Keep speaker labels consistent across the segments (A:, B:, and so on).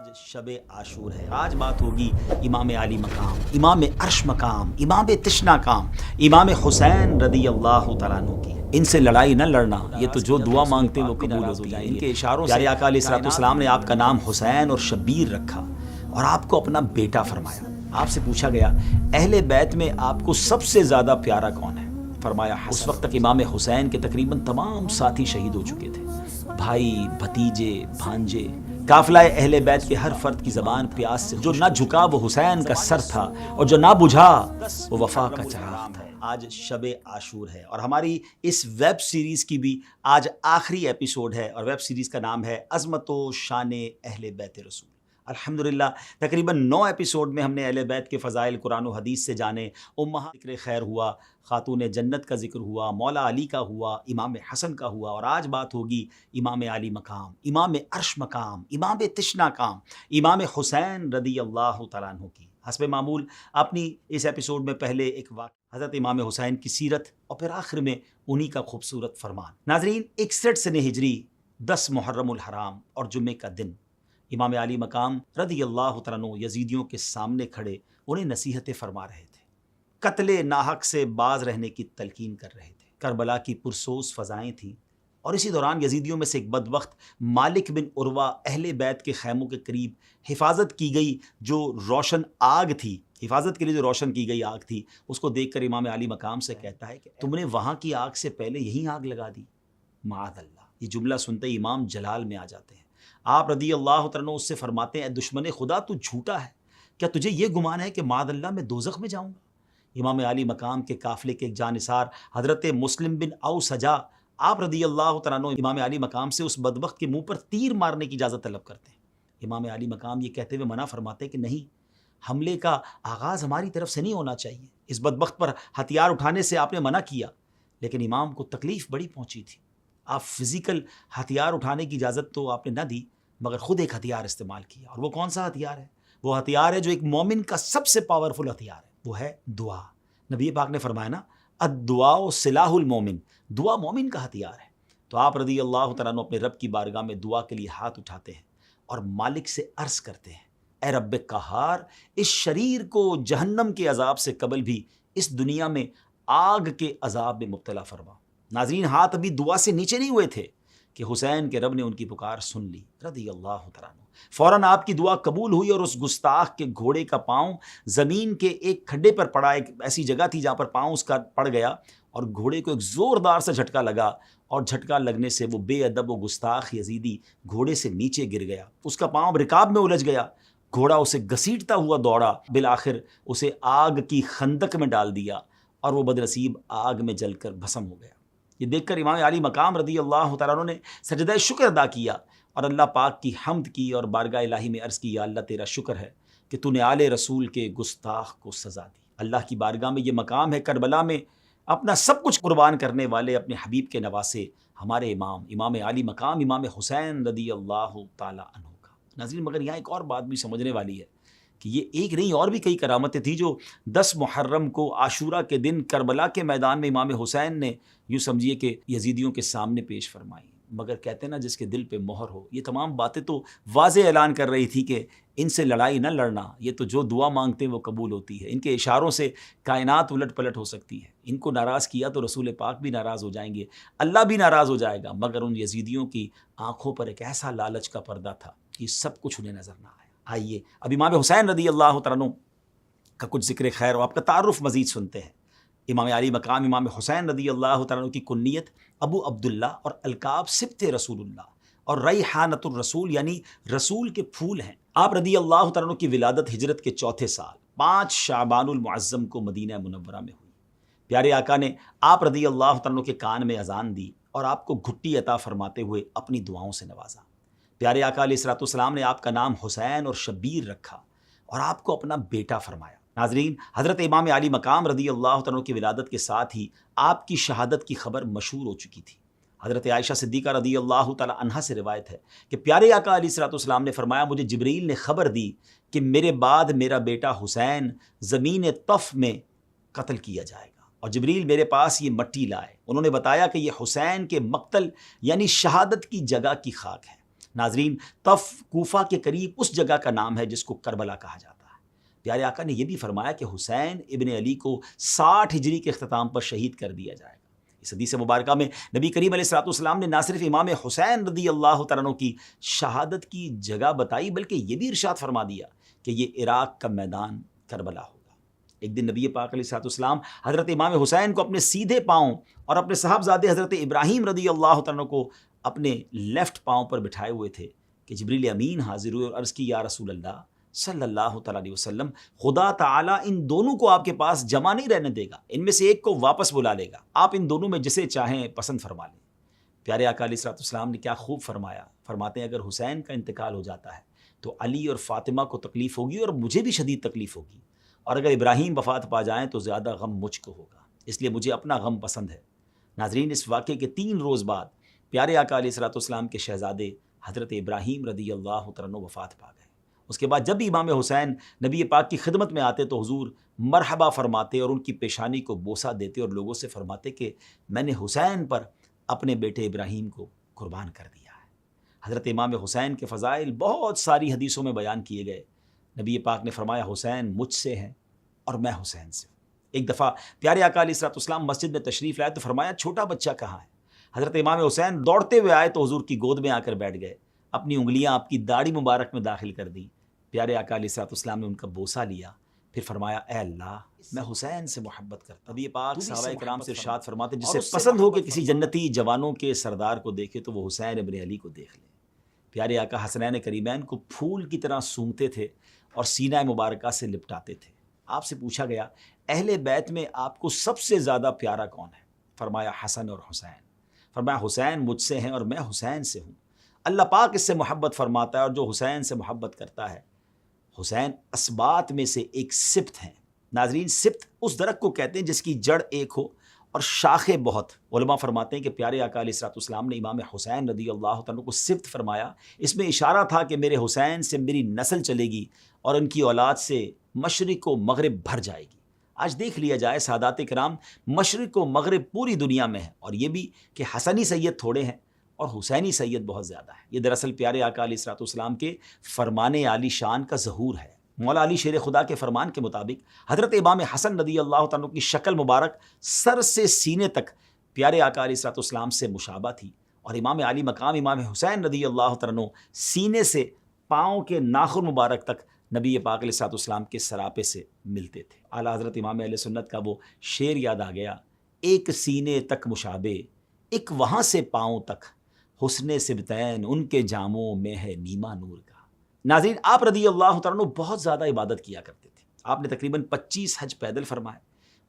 A: آج شب عاشور ہے. آج بات ہوگی امام علی مقام، امام عرش مقام، امام تشنا کام، امام حسین رضی اللہ تعالیٰ عنہ کی. ان سے لڑائی نہ لڑنا، یہ تو جو دعا مانگتے وہ قبول ہوتی ہے. ان کے اشاروں سے پیارے آقا علیہ الصلوۃ والسلام نے آپ کا نام حسین اور شبیر رکھا اور آپ کو اپنا بیٹا فرمایا. آپ سے پوچھا گیا اہل بیت میں آپ کو سب سے زیادہ پیارا کون ہے؟ فرمایا حسن. اس وقت تک امام حسین کے تقریباً تمام ساتھی شہید ہو چکے تھے، بھائی، بھتیجے، بھانجے. قافلہ اہل بیت کے ہر فرد کی زبان پیاس سے جو نہ جھکا وہ حسین کا سر تھا اور جو نہ بجھا وہ وفا کا چراغ تھا. آج شب عاشور ہے اور ہماری اس ویب سیریز کی بھی آج آخری ایپیسوڈ ہے، اور ویب سیریز کا نام ہے عظمت و شان اہل بیت رسول. الحمدللہ تقریباً 9 ایپیسوڈ میں ہم نے اہل بیت کے فضائل قرآن و حدیث سے جانے. امہات ذکر خیر ہوا، خاتون جنت کا ذکر ہوا، مولا علی کا ہوا، امام حسن کا ہوا، اور آج بات ہوگی امام علی مقام، امام عرش مقام، امام تشنا کام، امام حسین رضی اللہ تعالیٰ عنہ کی. حسب معمول اپنی اس ایپیسوڈ میں پہلے ایک واقعہ حضرت امام حسین کی سیرت اور پھر آخر میں انہی کا خوبصورت فرمان. ناظرین، 61 سنہ ہجری 10 محرم الحرام اور جمعے کا دن امام علی مقام رضی اللہ تعالیٰ عنہ یزیدیوں کے سامنے کھڑے انہیں نصیحتیں فرما رہے تھے، قتل ناحق سے باز رہنے کی تلقین کر رہے تھے. کربلا کی پرسوز فضائیں تھیں اور اسی دوران یزیدیوں میں سے ایک بدبخت مالک بن عروہ اہل بیت کے خیموں کے قریب حفاظت کی گئی جو روشن آگ تھی، حفاظت کے لیے جو روشن کی گئی آگ تھی، اس کو دیکھ کر امام علی مقام سے کہتا ہے کہ تم نے وہاں کی آگ سے پہلے یہی آگ لگا دی. معاذ اللہ. یہ جملہ سنتے ہی امام جلال میں آ جاتے ہیں. آپ رضی اللہ تعالیٰ عنہ اس سے فرماتے ہیں اے دشمن خدا تو جھوٹا ہے، کیا تجھے یہ گمان ہے کہ معاذ اللہ میں دوزخ میں جاؤں گا؟ امام علی مقام کے قافلے کے ایک جانثار حضرت مسلم بن اوس سجا آپ رضی اللہ تعالیٰ عنہ امام علی مقام سے اس بدبخت کے منہ پر تیر مارنے کی اجازت طلب کرتے ہیں. امام علی مقام یہ کہتے ہوئے منع فرماتے ہیں کہ نہیں، حملے کا آغاز ہماری طرف سے نہیں ہونا چاہیے. اس بدبخت پر ہتھیار اٹھانے سے آپ نے منع کیا، لیکن امام کو تکلیف بڑی پہنچی تھی. آپ فزیکل ہتھیار اٹھانے کی اجازت تو آپ نے نہ دی، مگر خود ایک ہتھیار استعمال کیا. اور وہ کون سا ہتھیار ہے؟ وہ ہتھیار ہے جو ایک مومن کا سب سے پاورفل ہتھیار ہے، وہ ہے دعا. نبی پاک نے فرمایا نا، الدعاء سلاح المومن، دعا مومن کا ہتھیار ہے. تو آپ رضی اللہ تعالیٰ عنہ اپنے رب کی بارگاہ میں دعا کے لیے ہاتھ اٹھاتے ہیں اور مالک سے عرض کرتے ہیں اے رب قہار، اس شریر کو جہنم کے عذاب سے قبل بھی اس دنیا میں آگ کے عذاب میں مبتلا فرما. ناظرین، ہاتھ ابھی دعا سے نیچے نہیں ہوئے تھے کہ حسین کے رب نے ان کی پکار سن لی رضی اللہ تعالیٰ عنہ. فوراً آپ کی دعا قبول ہوئی اور اس گستاخ کے گھوڑے کا پاؤں زمین کے ایک کھڈے پر پڑا. ایک ایسی جگہ تھی جہاں پر پاؤں اس کا پڑ گیا اور گھوڑے کو ایک زوردار سے جھٹکا لگا، اور جھٹکا لگنے سے وہ بے ادب و گستاخ یزیدی گھوڑے سے نیچے گر گیا. اس کا پاؤں رکاب میں الجھ گیا، گھوڑا اسے گھسیٹتا ہوا دوڑا، بالآخر اسے آگ کی خندق میں ڈال دیا اور وہ بدنصیب آگ میں جل کر بھسم ہو گیا. یہ دیکھ کر امام علی مقام رضی اللہ تعالیٰ عنہ نے سجدہ شکر ادا کیا اور اللہ پاک کی حمد کی اور بارگاہ الہی میں عرض کی یا اللہ تیرا شکر ہے کہ تو نے آل رسول کے گستاخ کو سزا دی. اللہ کی بارگاہ میں یہ مقام ہے کربلا میں اپنا سب کچھ قربان کرنے والے اپنے حبیب کے نواسے ہمارے امام علی مقام امام حسین رضی اللہ تعالیٰ عنہ کا. ناظرین، مگر یہاں ایک اور بات بھی سمجھنے والی ہے کہ یہ ایک نہیں اور بھی کئی کرامتیں تھیں جو 10 محرم کو عاشورہ کے دن کربلا کے میدان میں امام حسین نے یوں سمجھیے کہ یزیدیوں کے سامنے پیش فرمائی. مگر کہتے ہیں نا جس کے دل پہ مہر ہو. یہ تمام باتیں تو واضح اعلان کر رہی تھی کہ ان سے لڑائی نہ لڑنا، یہ تو جو دعا مانگتے ہیں وہ قبول ہوتی ہے. ان کے اشاروں سے کائنات الٹ پلٹ ہو سکتی ہے. ان کو ناراض کیا تو رسول پاک بھی ناراض ہو جائیں گے، اللہ بھی ناراض ہو جائے گا. مگر ان یزیدیوں کی آنکھوں پر ایک ایسا لالچ کا پردہ تھا کہ سب کچھ انہیں نظر نہ آیا. آئیے اب امام حسین رضی اللہ تعالیٰ عنہ کا کچھ ذکر خیر اور آپ کا تعارف مزید سنتے ہیں. امام علی مقام امام حسین رضی اللہ تعالیٰ عنہ کی کنیت ابو عبداللہ اور القاب سبط رسول اللہ اور ریحانۃ الرسول یعنی رسول کے پھول ہیں. آپ رضی اللہ تعالیٰ عنہ کی ولادت ہجرت کے 4تھے سال 5 شعبان المعظم کو مدینہ منورہ میں ہوئی. پیارے آقا نے آپ رضی اللہ تعالیٰ عنہ کے کان میں اذان دی اور آپ کو گھٹی عطا فرماتے ہوئے اپنی دعاؤں سے نوازا. پیارے آقا علیہ الصلوۃ والسلام نے آپ کا نام حسین اور شبیر رکھا اور آپ کو اپنا بیٹا فرمایا. ناظرین، حضرت امام علی مقام رضی اللہ تعالیٰ عنہ کی ولادت کے ساتھ ہی آپ کی شہادت کی خبر مشہور ہو چکی تھی. حضرت عائشہ صدیقہ رضی اللہ تعالیٰ عنہا سے روایت ہے کہ پیارے آقا علیہ الصلوۃ والسلام نے فرمایا مجھے جبریل نے خبر دی کہ میرے بعد میرا بیٹا حسین زمین طف میں قتل کیا جائے گا، اور جبریل میرے پاس یہ مٹی لائے. انہوں نے بتایا کہ یہ حسین کے مقتل یعنی شہادت کی جگہ کی خاک ہے. ناظرین، طف کوفہ کے قریب اس جگہ کا نام ہے جس کو کربلا کہا جاتا ہے۔ پیارے آقا نے یہ بھی فرمایا کہ حسین ابن علی کو 60 ہجری کے اختتام پر شہید کر دیا جائے گا۔ اس حدیث مبارکہ میں نبی کریم علیہ الصلوۃ والسلام نے نہ صرف امام حسین رضی اللہ تعالیٰ عنہ کی شہادت کی جگہ بتائی، بلکہ یہ بھی ارشاد فرما دیا کہ یہ عراق کا میدان کربلا ہوگا۔ ایک دن نبی پاک علیہ الصلوۃ والسلام حضرت امام حسین کو اپنے سیدھے پاؤں اور اپنے صاحبزادے حضرت ابراہیم رضی اللہ تعالیٰ عنہ کو اپنے لیفٹ پاؤں پر بٹھائے ہوئے تھے کہ جبریل امین حاضر ہوئے اور عرض کی، یا رسول اللہ صلی اللہ تعالیٰ علیہ وسلم، خدا تعالیٰ ان دونوں کو آپ کے پاس جمع نہیں رہنے دے گا، ان میں سے ایک کو واپس بلا لے گا، آپ ان دونوں میں جسے چاہیں پسند فرما لیں۔ پیارے آقا علیہ الصلوۃ والسلام نے کیا خوب فرمایا، فرماتے ہیں اگر حسین کا انتقال ہو جاتا ہے تو علی اور فاطمہ کو تکلیف ہوگی اور مجھے بھی شدید تکلیف ہوگی، اور اگر ابراہیم وفات پا جائیں تو زیادہ غم مجھ کو ہوگا، اس لیے مجھے اپنا غم پسند ہے۔ ناظرین، اس واقعے کے 3 روز بعد پیارے آقا علیہ الصلوۃ والسلام کے شہزادے حضرت ابراہیم رضی اللہ تعالیٰ عنہ وفات پا گئے۔ اس کے بعد جب بھی امام حسین نبی پاک کی خدمت میں آتے تو حضور مرحبا فرماتے اور ان کی پیشانی کو بوسہ دیتے اور لوگوں سے فرماتے کہ میں نے حسین پر اپنے بیٹے ابراہیم کو قربان کر دیا ہے۔ حضرت امام حسین کے فضائل بہت ساری حدیثوں میں بیان کیے گئے۔ نبی پاک نے فرمایا حسین مجھ سے ہیں اور میں حسین سے ہوں۔ ایک دفعہ پیارے آقا علیہ الصلوۃ والسلام مسجد میں تشریف لائے تو فرمایا چھوٹا بچہ کہاں ہے؟ حضرت امام حسین دوڑتے ہوئے آئے تو حضور کی گود میں آ کر بیٹھ گئے، اپنی انگلیاں آپ کی داڑھی مبارک میں داخل کر دیں۔ پیارے آقا علیہ الصلوۃ والسلام نے ان کا بوسہ لیا، پھر فرمایا اے اللہ میں حسین سے محبت کرتا ہوں۔ نبی پاک صحابہ کرام سے ارشاد فرماتے جسے پسند ہو کہ کسی جنتی جوانوں کے سردار کو دیکھے تو وہ حسین ابن علی کو دیکھ لے۔ پیارے آقا حسنین کریمین کو پھول کی طرح سونگتے تھے اور سینہ مبارکہ سے لپٹاتے تھے۔ آپ سے پوچھا گیا اہل بیت میں آپ کو سب سے زیادہ پیارا کون ہے؟ فرمایا حسن اور حسین۔ فرمایا حسین مجھ سے ہیں اور میں حسین سے ہوں۔ اللہ پاک اس سے محبت فرماتا ہے اور جو حسین سے محبت کرتا ہے، حسین اسبات میں سے ایک سبت ہیں۔ ناظرین، سبت اس درخت کو کہتے ہیں جس کی جڑ ایک ہو اور شاخیں بہت۔ علماء فرماتے ہیں کہ پیارے آقا علیہ الصلوۃ والسلام نے امام حسین رضی اللہ تعالیٰ کو سبت فرمایا، اس میں اشارہ تھا کہ میرے حسین سے میری نسل چلے گی اور ان کی اولاد سے مشرق و مغرب بھر جائے گی۔ آج دیکھ لیا جائے سادات کرام، مشرق و مغرب پوری دنیا میں ہے، اور یہ بھی کہ حسنی سید تھوڑے ہیں اور حسینی سید بہت زیادہ ہے۔ یہ دراصل پیارے آقا علیہ الصلوۃ والسلام کے فرمان عالی شان کا ظہور ہے۔ مولا علی شیر خدا کے فرمان کے مطابق حضرت امام حسن رضی اللہ تعالیٰ کی شکل مبارک سر سے سینے تک پیارے آقا علیہ الصلوۃ والسلام سے مشابہ تھی، اور امام علی مقام امام حسین رضی اللہ تعالیٰ سینے سے پاؤں کے ناخن مبارک تک نبی پاک علیہ الصلوۃ والسلام کے سراپے سے ملتے تھے۔ اعلیٰ حضرت امام اہل سنت کا وہ شعر یاد آ گیا، ایک سینے تک مشابہ ایک وہاں سے پاؤں تک، حسن سبتین ان کے جاموں میں ہے نیما نور کا۔ ناظرین، آپ رضی اللہ تعالیٰ عنہ بہت زیادہ عبادت کیا کرتے تھے۔ آپ نے تقریباً 25 حج پیدل فرمائے۔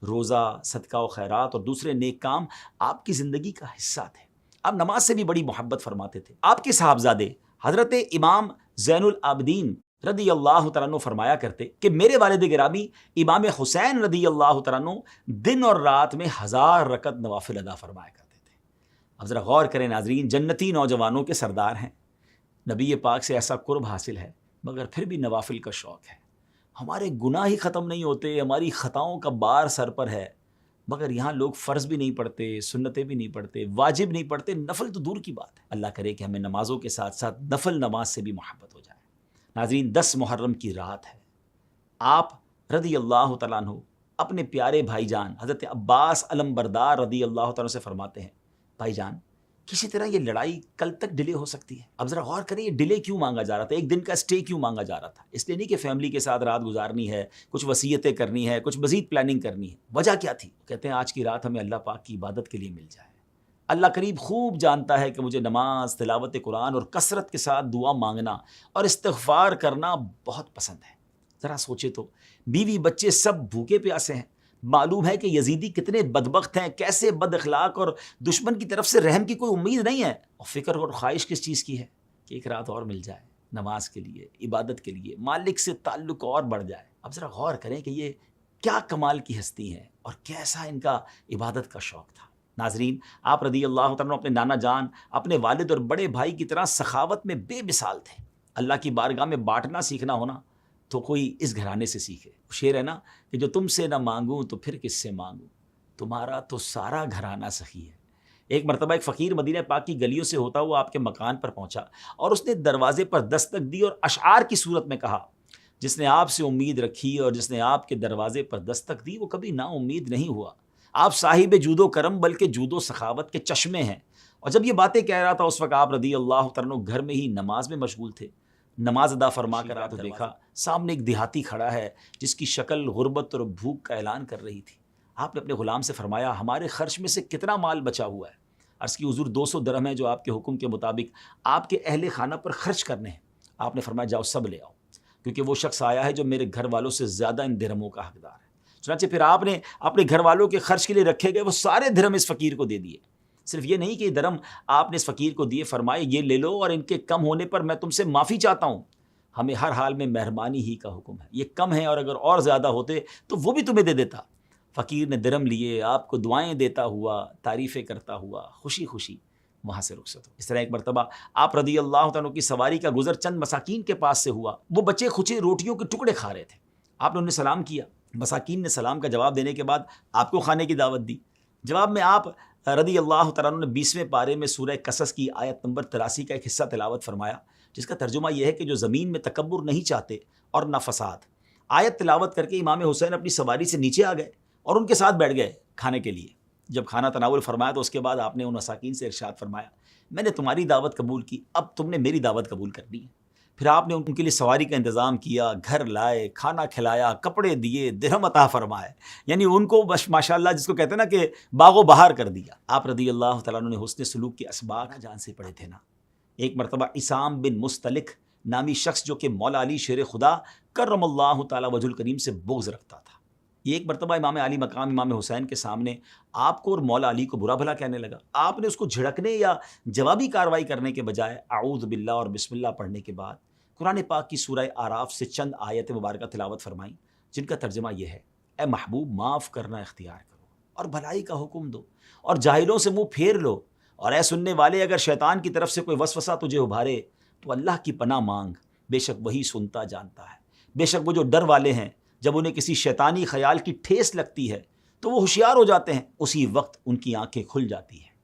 A: روزہ، صدقہ و خیرات اور دوسرے نیک کام آپ کی زندگی کا حصہ تھے۔ آپ نماز سے بھی بڑی محبت فرماتے تھے۔ آپ کے صاحبزادے حضرت امام زین العابدین رضی اللہ تعالیٰ عنہ فرمایا کرتے کہ میرے والد گرامی امام حسین رضی اللہ تعالیٰ عنہ دن اور رات میں 1000 رکعت نوافل ادا فرمایا کرتے تھے۔ اب ذرا غور کریں ناظرین، جنتی نوجوانوں کے سردار ہیں، نبی پاک سے ایسا قرب حاصل ہے، مگر پھر بھی نوافل کا شوق ہے۔ ہمارے گناہ ہی ختم نہیں ہوتے، ہماری خطاؤں کا بار سر پر ہے، مگر یہاں لوگ فرض بھی نہیں پڑھتے، سنتیں بھی نہیں پڑھتے، واجب نہیں پڑھتے، نفل تو دور کی بات ہے۔ اللہ کرے کہ ہمیں نمازوں کے ساتھ ساتھ نفل نماز سے بھی محبت ہو جائے۔ ناظرین، 10 محرم کی رات ہے، آپ رضی اللہ تعالیٰ عنہ اپنے پیارے بھائی جان حضرت عباس علم بردار رضی اللہ تعالیٰ سے فرماتے ہیں، بھائی جان کسی طرح یہ لڑائی کل تک ڈیلے ہو سکتی ہے۔ اب ذرا غور کریں، یہ ڈیلے کیوں مانگا جا رہا تھا، ایک دن کا اسٹے کیوں مانگا جا رہا تھا؟ اس لیے نہیں کہ فیملی کے ساتھ رات گزارنی ہے، کچھ وصیتیں کرنی ہے، کچھ مزید پلاننگ کرنی ہے۔ وجہ کیا تھی؟ کہتے ہیں آج کی رات ہمیں اللہ پاک کی عبادت کے لیے مل جائے۔ اللہ قریب خوب جانتا ہے کہ مجھے نماز، تلاوت قرآن اور کثرت کے ساتھ دعا مانگنا اور استغفار کرنا بہت پسند ہے۔ ذرا سوچے تو، بیوی بچے سب بھوکے پیاسے ہیں، معلوم ہے کہ یزیدی کتنے بدبخت ہیں، کیسے بد اخلاق، اور دشمن کی طرف سے رحم کی کوئی امید نہیں ہے، اور فکر اور خواہش کس چیز کی ہے کہ ایک رات اور مل جائے نماز کے لیے، عبادت کے لیے، مالک سے تعلق اور بڑھ جائے۔ اب ذرا غور کریں کہ یہ کیا کمال کی ہستی ہیں اور کیسا ان کا عبادت کا شوق تھا۔ ناظرین، آپ رضی اللہ تعالیٰ اپنے نانا جان، اپنے والد اور بڑے بھائی کی طرح سخاوت میں بے مثال تھے۔ اللہ کی بارگاہ میں بانٹنا سیکھنا ہونا تو کوئی اس گھرانے سے سیکھے۔ شعر ہے نا کہ جو تم سے نہ مانگوں تو پھر کس سے مانگوں، تمہارا تو سارا گھرانہ سخی ہے، ایک مرتبہ ایک فقیر مدینہ پاک کی گلیوں سے ہوتا ہوا آپ کے مکان پر پہنچا اور اس نے دروازے پر دستک دی اور اشعار کی صورت میں کہا، جس نے آپ سے امید رکھی اور جس نے آپ کے دروازے پر دستک دی وہ کبھی نا امید نہیں ہوا۔ آپ صاحب جود و کرم بلکہ جود و سخاوت کے چشمے ہیں۔ اور جب یہ باتیں کہہ رہا تھا اس وقت آپ رضی اللہ تعالیٰ عنہ گھر میں ہی نماز میں مشغول تھے۔ نماز ادا فرما کر آپ نے دیکھا سامنے ایک دیہاتی کھڑا ہے جس کی شکل غربت اور بھوک کا اعلان کر رہی تھی۔ آپ نے اپنے غلام سے فرمایا ہمارے خرچ میں سے کتنا مال بچا ہوا ہے؟ عرض کی حضور 200 درہم ہے جو آپ کے حکم کے مطابق آپ کے اہل خانہ پر خرچ کرنے ہیں۔ آپ نے فرمایا جاؤ سب لے آؤ، کیونکہ وہ شخص آیا ہے جو میرے گھر والوں سے زیادہ ان درہموں کا حقدار ہے۔ چنانچہ پھر آپ نے اپنے گھر والوں کے خرچ کے لیے رکھے گئے وہ سارے درہم اس فقیر کو دے دیے۔ صرف یہ نہیں کہ یہ درہم آپ نے اس فقیر کو دیے، فرمائے یہ لے لو اور ان کے کم ہونے پر میں تم سے معافی چاہتا ہوں۔ ہمیں ہر حال میں مہربانی ہی کا حکم ہے، یہ کم ہے اور اگر اور زیادہ ہوتے تو وہ بھی تمہیں دے دیتا۔ فقیر نے درہم لیے، آپ کو دعائیں دیتا ہوا، تعریفیں کرتا ہوا خوشی خوشی وہاں سے رخصت ہو۔ اس طرح ایک مرتبہ آپ رضی اللہ تعالیٰ کی سواری کا گزر چند مساکین کے پاس سے ہوا، وہ بچے کھچے روٹیوں کے ٹکڑے کھا رہے تھے۔ آپ نے انہیں سلام کیا، مساکین نے سلام کا جواب دینے کے بعد آپ کو کھانے کی دعوت دی۔ جواب میں آپ رضی اللہ تعالیٰ نے 20ویں پارے میں سورہ قصص کی آیت نمبر 83 کا ایک حصہ تلاوت فرمایا، جس کا ترجمہ یہ ہے کہ جو زمین میں تکبر نہیں چاہتے اور نہ فساد۔ آیت تلاوت کر کے امام حسین اپنی سواری سے نیچے آ گئے اور ان کے ساتھ بیٹھ گئے کھانے کے لیے۔ جب کھانا تناول فرمایا تو اس کے بعد آپ نے ان مساکین سے ارشاد فرمایا میں نے تمہاری دعوت قبول کی، اب تم نے میری دعوت قبول کرنی ہے۔ پھر آپ نے ان کے لیے سواری کا انتظام کیا، گھر لائے، کھانا کھلایا، کپڑے دیے، درہم عطا فرمائے، یعنی ان کو بس ماشاءاللہ جس کو کہتے ہیں نا کہ باغ و بہار کر دیا۔ آپ رضی اللہ تعالیٰ عنہ نے حسن سلوک کے اسباق جان سے پڑھے تھے نا۔ ایک مرتبہ عصام بن مستلق نامی شخص جو کہ مولا علی شیر خدا کرم اللہ تعالیٰ وجہ الکریم سے بغض رکھتا تھا، یہ ایک مرتبہ امام علی مقام امام حسین کے سامنے آپ کو اور مولا علی کو برا بھلا کہنے لگا۔ آپ نے اس کو جھڑکنے یا جوابی کارروائی کرنے کے بجائے اعوذ باللہ اور بسم اللہ پڑھنے کے بعد قرآن پاک کی سورہ اعراف سے چند آیت مبارکہ تلاوت فرمائیں، جن کا ترجمہ یہ ہے اے محبوب معاف کرنا اختیار کرو اور بھلائی کا حکم دو اور جاہلوں سے منہ پھیر لو، اور اے سننے والے اگر شیطان کی طرف سے کوئی وسوسہ تجھے ابھارے تو اللہ کی پناہ مانگ، بے شک وہی سنتا جانتا ہے۔ بے شک وہ جو ڈر والے ہیں جب انہیں کسی شیطانی خیال کی ٹھیس لگتی ہے تو وہ ہوشیار ہو جاتے ہیں، اسی وقت ان کی آنکھیں کھل جاتی ہیں۔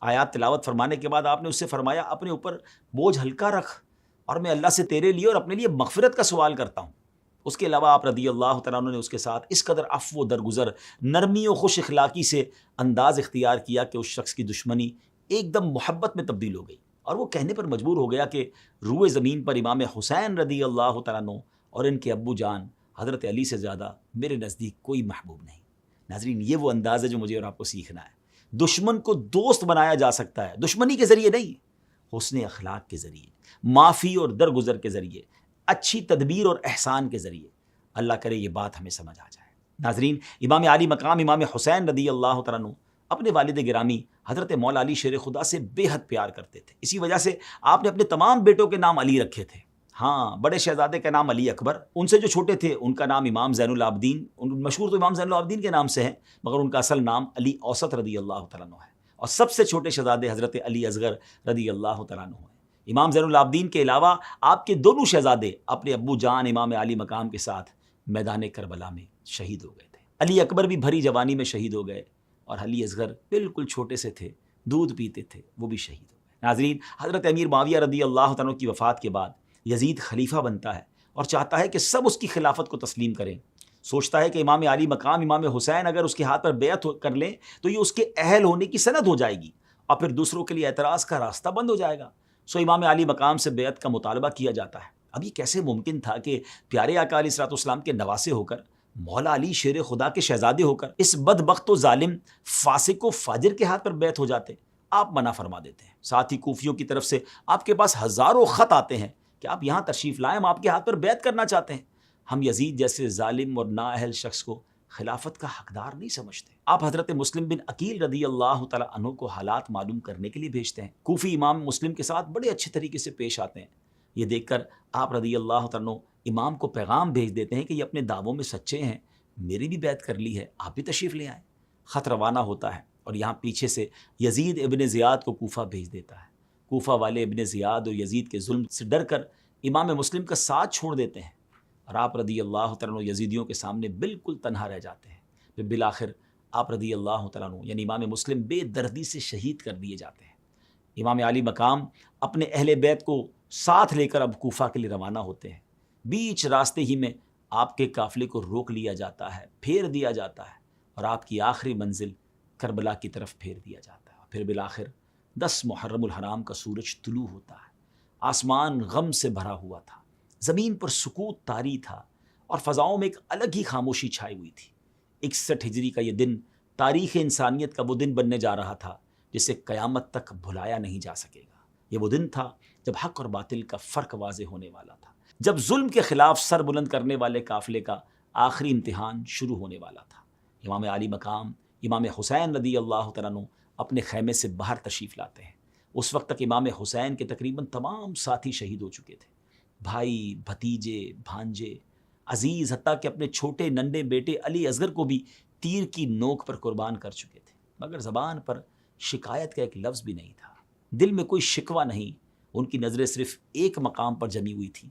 A: آیات تلاوت فرمانے کے بعد آپ نے اس سے فرمایا اپنے اوپر بوجھ ہلکا رکھ اور میں اللہ سے تیرے لیے اور اپنے لیے مغفرت کا سوال کرتا ہوں۔ اس کے علاوہ آپ رضی اللہ تعالیٰ عنہ نے اس کے ساتھ اس قدر عفو و درگزر، نرمی و خوش اخلاقی سے انداز اختیار کیا کہ اس شخص کی دشمنی ایک دم محبت میں تبدیل ہو گئی، اور وہ کہنے پر مجبور ہو گیا کہ روئے زمین پر امام حسین رضی اللہ تعالیٰ عنہ اور ان کے ابو جان حضرت علی سے زیادہ میرے نزدیک کوئی محبوب نہیں۔ ناظرین یہ وہ انداز ہے جو مجھے اور آپ کو سیکھنا ہے۔ دشمن کو دوست بنایا جا سکتا ہے، دشمنی کے ذریعے نہیں، حسن اخلاق کے ذریعے، معافی اور درگزر کے ذریعے، اچھی تدبیر اور احسان کے ذریعے۔ اللہ کرے یہ بات ہمیں سمجھ آ جائے۔ ناظرین امام علی مقام امام حسین رضی اللہ تعالیٰ عنہ اپنے والد گرامی حضرت مولا علی شیر خدا سے بے حد پیار کرتے تھے، اسی وجہ سے آپ نے اپنے تمام بیٹوں کے نام علی رکھے تھے۔ ہاں، بڑے شہزادے کا نام علی اکبر، ان سے جو چھوٹے تھے ان کا نام امام زین العابدین، مشہور تو امام زین العابدین کے نام سے ہیں مگر ان کا اصل نام علی اوسط رضی اللہ تعالیٰ عنہ ہے، اور سب سے چھوٹے شہزادے حضرت علی اصغر رضی اللہ تعالیٰ عنہ ہیں۔ امام زین العابدین کے علاوہ آپ کے دونوں شہزادے اپنے ابو جان امام علی مقام کے ساتھ میدان کربلا میں شہید ہو گئے تھے۔ علی اکبر بھی بھری جوانی میں شہید ہو گئے، اور علی اصغر بالکل چھوٹے سے تھے، دودھ پیتے تھے، وہ بھی شہید ہو گئے۔ ناظرین حضرت امیر معاویہ رضی اللہ تعالیٰ عنہ کی وفات کے بعد یزید خلیفہ بنتا ہے اور چاہتا ہے کہ سب اس کی خلافت کو تسلیم کریں۔ سوچتا ہے کہ امام علی مقام امام حسین اگر اس کے ہاتھ پر بیعت کر لیں تو یہ اس کے اہل ہونے کی سند ہو جائے گی اور پھر دوسروں کے لیے اعتراض کا راستہ بند ہو جائے گا۔ سو امام علی مقام سے بیعت کا مطالبہ کیا جاتا ہے۔ اب یہ کیسے ممکن تھا کہ پیارے آقا علیہ الصلوۃ والسلام کے نواسے ہو کر، مولا علی شیر خدا کے شہزادے ہو کر اس بدبخت و ظالم فاسق و فاجر کے ہاتھ پر بیعت ہو جاتے؟ آپ منع فرما دیتے ہیں۔ ساتھ ہی کوفیوں کی طرف سے آپ کے پاس ہزاروں خط آتے ہیں کہ آپ یہاں تشریف لائیں، ہم آپ کے ہاتھ پر بیعت کرنا چاہتے ہیں۔ ہم یزید جیسے ظالم اور نااہل شخص کو خلافت کا حقدار نہیں سمجھتے۔ آپ حضرت مسلم بن عقیل رضی اللہ تعالیٰ عنہ کو حالات معلوم کرنے کے لیے بھیجتے ہیں۔ کوفی امام مسلم کے ساتھ بڑے اچھے طریقے سے پیش آتے ہیں۔ یہ دیکھ کر آپ رضی اللہ تعالیٰ عنہ امام کو پیغام بھیج دیتے ہیں کہ یہ اپنے دعووں میں سچے ہیں، میری بھی بیعت کر لی ہے، آپ بھی تشریف لے آئیں۔ خط روانہ ہوتا ہے اور یہاں پیچھے سے یزید ابن زیاد کو کوفہ بھیج دیتا ہے۔ کوفہ والے ابن زیاد اور یزید کے ظلم سے ڈر کر امام مسلم کا ساتھ چھوڑ دیتے ہیں، اور آپ رضی اللہ تعالیٰ عنہ یزیدیوں کے سامنے بالکل تنہا رہ جاتے ہیں۔ پھر بالآخر آپ رضی اللہ تعالیٰ عنہ یعنی امام مسلم بے دردی سے شہید کر دیے جاتے ہیں۔ امام علی مقام اپنے اہل بیت کو ساتھ لے کر اب کوفہ کے لیے روانہ ہوتے ہیں۔ بیچ راستے ہی میں آپ کے قافلے کو روک لیا جاتا ہے، پھیر دیا جاتا ہے، اور آپ کی آخری منزل کربلا کی طرف پھیر دیا جاتا ہے۔ پھر بالآخر 10 محرم الحرام کا سورج طلوع ہوتا ہے۔ آسمان غم سے بھرا ہوا تھا، زمین پر سکوت طاری تھا، اور فضاؤں میں ایک الگ ہی خاموشی چھائی ہوئی تھی۔ 61 ہجری کا یہ دن تاریخ انسانیت کا وہ دن بننے جا رہا تھا جسے قیامت تک بھلایا نہیں جا سکے گا۔ یہ وہ دن تھا جب حق اور باطل کا فرق واضح ہونے والا تھا، جب ظلم کے خلاف سر بلند کرنے والے قافلے کا آخری امتحان شروع ہونے والا تھا۔ امام علی مقام امام حسین رضی اللہ تعالیٰ عنہ اپنے خیمے سے باہر تشریف لاتے ہیں۔ اس وقت تک امام حسین کے تقریباً تمام ساتھی شہید ہو چکے تھے، بھائی، بھتیجے، بھانجے، عزیز، حتیٰ کہ اپنے چھوٹے ننھے بیٹے علی اصغر کو بھی تیر کی نوک پر قربان کر چکے تھے، مگر زبان پر شکایت کا ایک لفظ بھی نہیں تھا، دل میں کوئی شکوہ نہیں۔ ان کی نظریں صرف ایک مقام پر جمی ہوئی تھیں،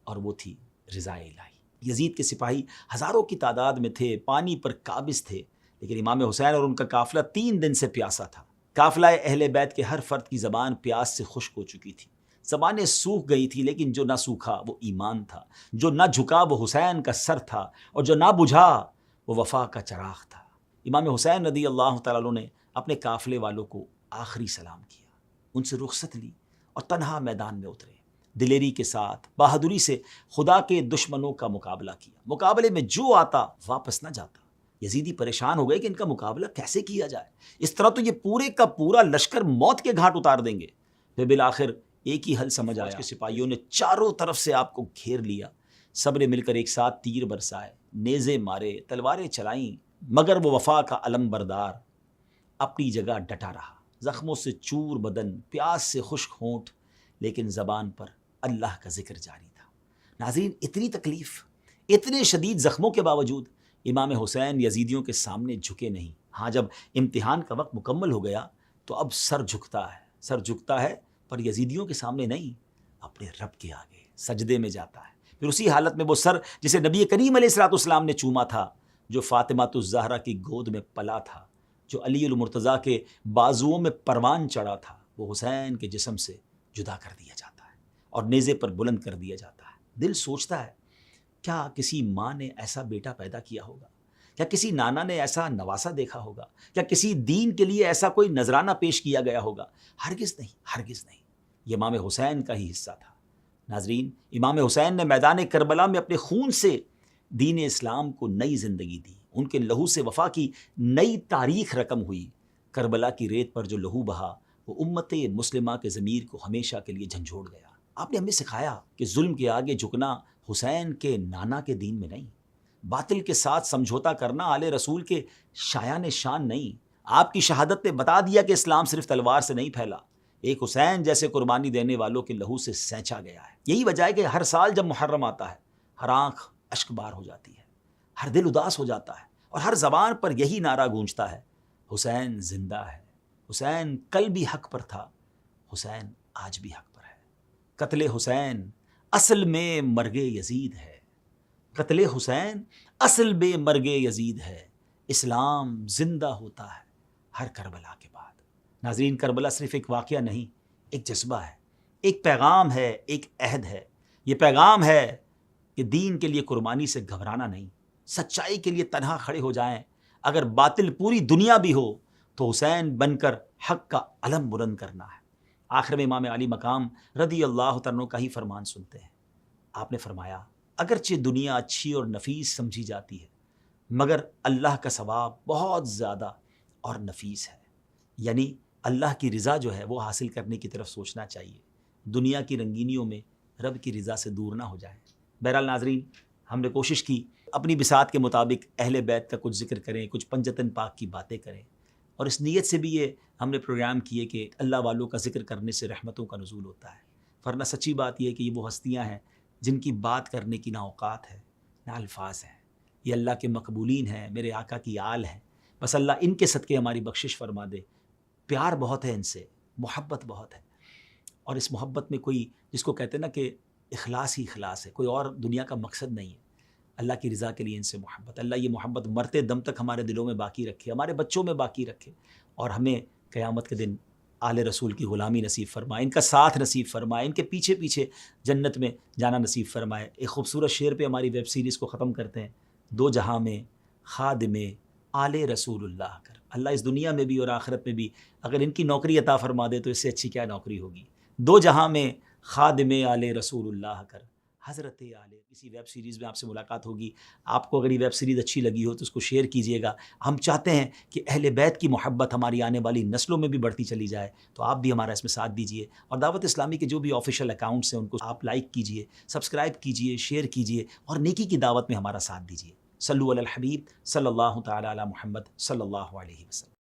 A: اور وہ تھی رضا الہی۔ یزید کے سپاہی ہزاروں کی تعداد میں تھے، پانی پر قابض تھے، لیکن امام حسین اور ان کا قافلہ 3 دن سے پیاسا تھا۔ قافلہ اہل بیت کے ہر فرد کی زبان پیاس سے خشک ہو چکی تھی، زبانیں سوکھ گئی تھی، لیکن جو نہ سوکھا وہ ایمان تھا، جو نہ جھکا وہ حسین کا سر تھا، اور جو نہ بجھا وہ وفا کا چراغ تھا۔ امام حسین رضی اللہ تعالیٰ عنہ نے اپنے قافلے والوں کو آخری سلام کیا، ان سے رخصت لی اور تنہا میدان میں اترے۔ دلیری کے ساتھ، بہادری سے خدا کے دشمنوں کا مقابلہ کیا۔ مقابلے میں جو آتا واپس نہ جاتا۔ یزیدی پریشان ہو گئے کہ ان کا مقابلہ کیسے کیا جائے، اس طرح تو یہ پورے کا پورا لشکر موت کے گھاٹ اتار دیں گے۔ پھر بالآخر ایک ہی حل سمجھ آیا کہ سپاہیوں نے چاروں طرف سے آپ کو گھیر لیا۔ سب نے مل کر ایک ساتھ تیر برسائے، نیزے مارے، تلواریں چلائیں، مگر وہ وفا کا علم بردار اپنی جگہ ڈٹا رہا۔ زخموں سے چور بدن، پیاس سے خشک ہونٹ، لیکن زبان پر اللہ کا ذکر جاری تھا۔ ناظرین، اتنی تکلیف، اتنے شدید زخموں کے باوجود امام حسین یزیدیوں کے سامنے جھکے نہیں۔ ہاں، جب امتحان کا وقت مکمل ہو گیا تو اب سر جھکتا ہے، پر یزیدیوں کے سامنے نہیں، اپنے رب کے آگے سجدے میں جاتا ہے۔ پھر اسی حالت میں وہ سر جسے نبی کریم علیہ الصلوۃ والسلام نے چوما تھا، جو فاطمہ الزہرا کی گود میں پلا تھا، جو علی المرتضیٰ کے بازوؤں میں پروان چڑھا تھا، وہ حسین کے جسم سے جدا کر دیا جاتا ہے اور نیزے پر بلند کر دیا جاتا ہے۔ دل سوچتا ہے، کیا کسی ماں نے ایسا بیٹا پیدا کیا ہوگا؟ کیا کسی نانا نے ایسا نواسا دیکھا ہوگا؟ کیا کسی دین کے لیے ایسا کوئی نذرانہ پیش کیا گیا ہوگا؟ ہرگز نہیں، ہرگز نہیں۔ یہ امام حسین کا ہی حصہ تھا۔ ناظرین، امام حسین نے میدان کربلا میں اپنے خون سے دین اسلام کو نئی زندگی دی۔ ان کے لہو سے وفا کی نئی تاریخ رقم ہوئی۔ کربلا کی ریت پر جو لہو بہا، وہ امت مسلمہ کے ضمیر کو ہمیشہ کے لیے جھنجھوڑ گیا۔ آپ نے ہمیں سکھایا کہ ظلم کے آگے جھکنا حسین کے نانا کے دین میں نہیں، باطل کے ساتھ سمجھوتا کرنا آل رسول کے شایان شان نہیں۔ آپ کی شہادت نے بتا دیا کہ اسلام صرف تلوار سے نہیں پھیلا، ایک حسین جیسے قربانی دینے والوں کے لہو سے سینچا گیا ہے۔ یہی وجہ ہے کہ ہر سال جب محرم آتا ہے، ہر آنکھ اشک بار ہو جاتی ہے، ہر دل اداس ہو جاتا ہے، اور ہر زبان پر یہی نعرہ گونجتا ہے، حسین زندہ ہے۔ حسین کل بھی حق پر تھا، حسین آج بھی حق پر ہے۔ قتل حسین اصل میں مرگ یزید ہے، قتل حسین اصل بے مرگ یزید ہے، اسلام زندہ ہوتا ہے ہر کربلا کے بعد۔ ناظرین، کربلا صرف ایک واقعہ نہیں، ایک جذبہ ہے، ایک پیغام ہے، ایک عہد ہے۔ یہ پیغام ہے کہ دین کے لیے قربانی سے گھبرانا نہیں، سچائی کے لیے تنہا کھڑے ہو جائیں۔ اگر باطل پوری دنیا بھی ہو تو حسین بن کر حق کا علم بلند کرنا ہے۔ آخر میں امام علی مقام رضی اللہ تعالیٰ عنہ کا ہی فرمان سنتے ہیں۔ آپ نے فرمایا، اگرچہ دنیا اچھی اور نفیس سمجھی جاتی ہے، مگر اللہ کا ثواب بہت زیادہ اور نفیس ہے۔ یعنی اللہ کی رضا جو ہے وہ حاصل کرنے کی طرف سوچنا چاہیے، دنیا کی رنگینیوں میں رب کی رضا سے دور نہ ہو جائیں۔ بہرحال ناظرین، ہم نے کوشش کی اپنی بساط کے مطابق اہل بیت کا کچھ ذکر کریں، کچھ پنجتن پاک کی باتیں کریں، اور اس نیت سے بھی یہ ہم نے پروگرام کیے کہ اللہ والوں کا ذکر کرنے سے رحمتوں کا نزول ہوتا ہے۔ ورنہ سچی بات یہ ہے کہ یہ وہ ہستیاں ہیں جن کی بات کرنے کی نہ اوقات ہے نہ الفاظ ہیں۔ یہ اللہ کے مقبولین ہیں، میرے آقا کی آل ہیں۔ بس اللہ ان کے صدقے ہماری بخشش فرما دے۔ پیار بہت ہے ان سے، محبت بہت ہے، اور اس محبت میں کوئی، جس کو کہتے ہیں نا کہ اخلاص ہی اخلاص ہے، کوئی اور دنیا کا مقصد نہیں ہے۔ اللہ کی رضا کے لیے ان سے محبت. اللہ یہ محبت مرتے دم تک ہمارے دلوں میں باقی رکھے, ہمارے بچوں میں باقی رکھے, اور ہمیں قیامت کے دن آل رسول کی غلامی نصیب فرمائے, ان کا ساتھ نصیب فرمائے, ان کے پیچھے پیچھے جنت میں جانا نصیب فرمائے. ایک خوبصورت شعر پہ ہماری ویب سیریز کو ختم کرتے ہیں. دو جہاں میں خادم آل رسول اللہ کر. اللہ اس دنیا میں بھی اور آخرت میں بھی اگر ان کی نوکری عطا فرما دے تو اس سے اچھی کیا نوکری ہوگی. دو جہاں میں خادم آل رسول اللہ کر. حضرت آل, اسی ویب سیریز میں آپ سے ملاقات ہوگی. آپ کو اگر یہ ویب سیریز اچھی لگی ہو تو اس کو شیئر کیجئے گا. ہم چاہتے ہیں کہ اہل بیت کی محبت ہماری آنے والی نسلوں میں بھی بڑھتی چلی جائے, تو آپ بھی ہمارا اس میں ساتھ دیجئے. اور دعوت اسلامی کے جو بھی آفیشیل اکاؤنٹس ہیں ان کو آپ لائک کیجئے, سبسکرائب کیجئے, شیئر کیجئے, اور نیکی کی دعوت میں ہمارا ساتھ دیجئے. صلو علی الحبیب صلی اللہ تعالی علی محمد صلی اللہ علیہ وسلم.